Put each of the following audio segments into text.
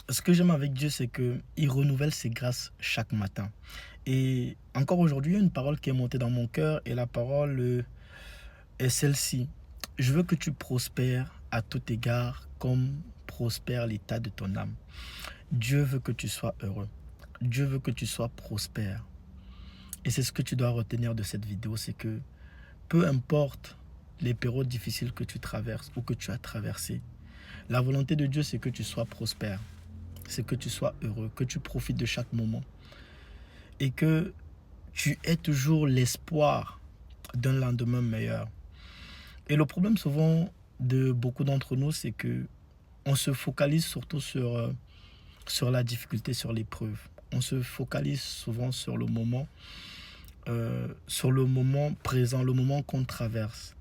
Ce que j'aime avec Dieu, c'est qu'il renouvelle ses grâces chaque matin. Et encore aujourd'hui, il y a une parole qui est montée dans mon cœur et la parole est celle-ci. Je veux que tu prospères à tout égard comme prospère l'état de ton âme. Dieu veut que tu sois heureux. Dieu veut que tu sois prospère. Et c'est ce que tu dois retenir de cette vidéo, c'est que peu importe les périodes difficiles que tu traverses ou que tu as traversées, la volonté de Dieu, c'est que tu sois prospère, c'est que tu sois heureux, que tu profites de chaque moment et que tu aies toujours l'espoir d'un lendemain meilleur. Et le problème souvent de beaucoup d'entre nous, c'est que on se focalise surtout sur la difficulté, sur l'épreuve. On se focalise souvent sur le moment présent, le moment qu'on traverse.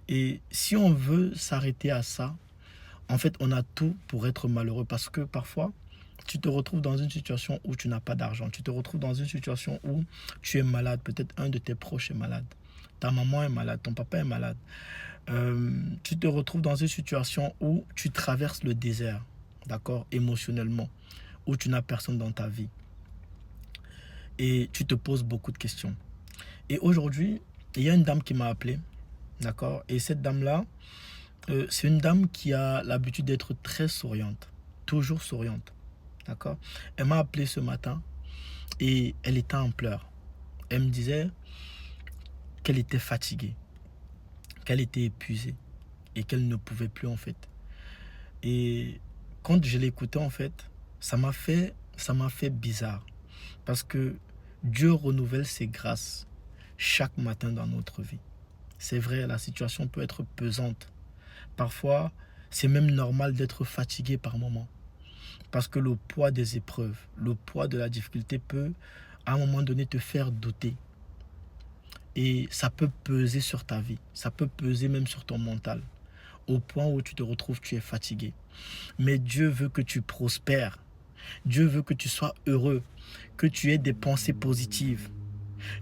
Et si on veut s'arrêter à ça, en fait, on a tout pour être malheureux parce que parfois, tu te retrouves dans une situation où tu n'as pas d'argent. Tu te retrouves dans une situation où tu es malade. Peut-être un de tes proches est malade. Ta maman est malade, ton papa est malade. Tu te retrouves dans une situation où tu traverses le désert, d'accord, émotionnellement, où tu n'as personne dans ta vie. Et tu te poses beaucoup de questions. Et aujourd'hui, il y a une dame qui m'a appelé, d'accord. Et cette dame-là, c'est une dame qui a l'habitude d'être très souriante, toujours souriante, d'accord. Elle m'a appelé ce matin et elle était en pleurs. Elle me disait qu'elle était fatiguée, qu'elle était épuisée et qu'elle ne pouvait plus en fait. Et quand je l'écoutais en fait, ça m'a fait bizarre parce que Dieu renouvelle ses grâces chaque matin dans notre vie. C'est vrai, la situation peut être pesante. Parfois, c'est même normal d'être fatigué par moment. Parce que le poids des épreuves, le poids de la difficulté peut, à un moment donné, te faire douter. Et ça peut peser sur ta vie. Ça peut peser même sur ton mental. Au point où tu te retrouves, tu es fatigué. Mais Dieu veut que tu prospères. Dieu veut que tu sois heureux. Que tu aies des pensées positives.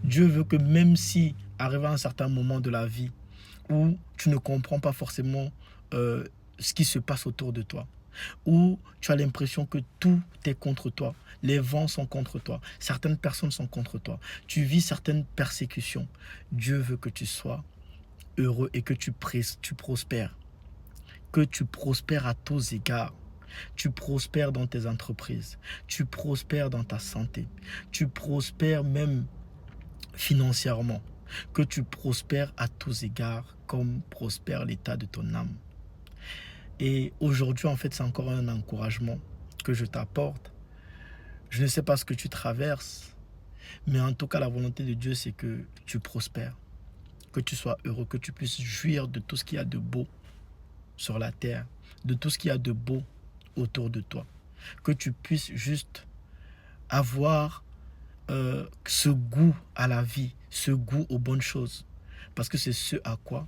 Dieu veut que même si, arrivé à un certain moment de la vie, où tu ne comprends pas forcément euh, ce qui se passe autour de toi, où tu as l'impression que tout est contre toi, les vents sont contre toi, certaines personnes sont contre toi, tu vis certaines persécutions. Dieu veut que tu sois heureux et que tu prospères, que tu prospères à tous égards. Tu prospères dans tes entreprises, tu prospères dans ta santé, tu prospères même financièrement, que tu prospères à tous égards comme prospère l'état de ton âme. Et aujourd'hui, en fait, c'est encore un encouragement que je t'apporte. Je ne sais pas ce que tu traverses, mais en tout cas, la volonté de Dieu, c'est que tu prospères, que tu sois heureux, que tu puisses jouir de tout ce qu'il y a de beau sur la terre, de tout ce qu'il y a de beau autour de toi. Que tu puisses juste avoir ce goût à la vie, ce goût aux bonnes choses. Parce que c'est ce à quoi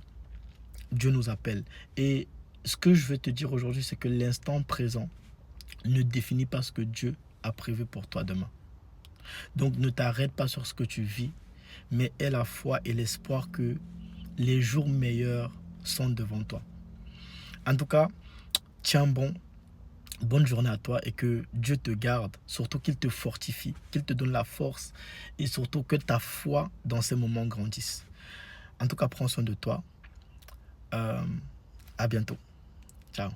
Dieu nous appelle. Et ce que je veux te dire aujourd'hui, c'est que l'instant présent ne définit pas ce que Dieu a prévu pour toi demain. Donc ne t'arrête pas sur ce que tu vis, mais aie la foi et l'espoir que les jours meilleurs sont devant toi. En tout cas, tiens bon, bonne journée à toi et que Dieu te garde, surtout qu'il te fortifie, qu'il te donne la force et surtout que ta foi dans ces moments grandisse. En tout cas, prends soin de toi. À bientôt. Ciao.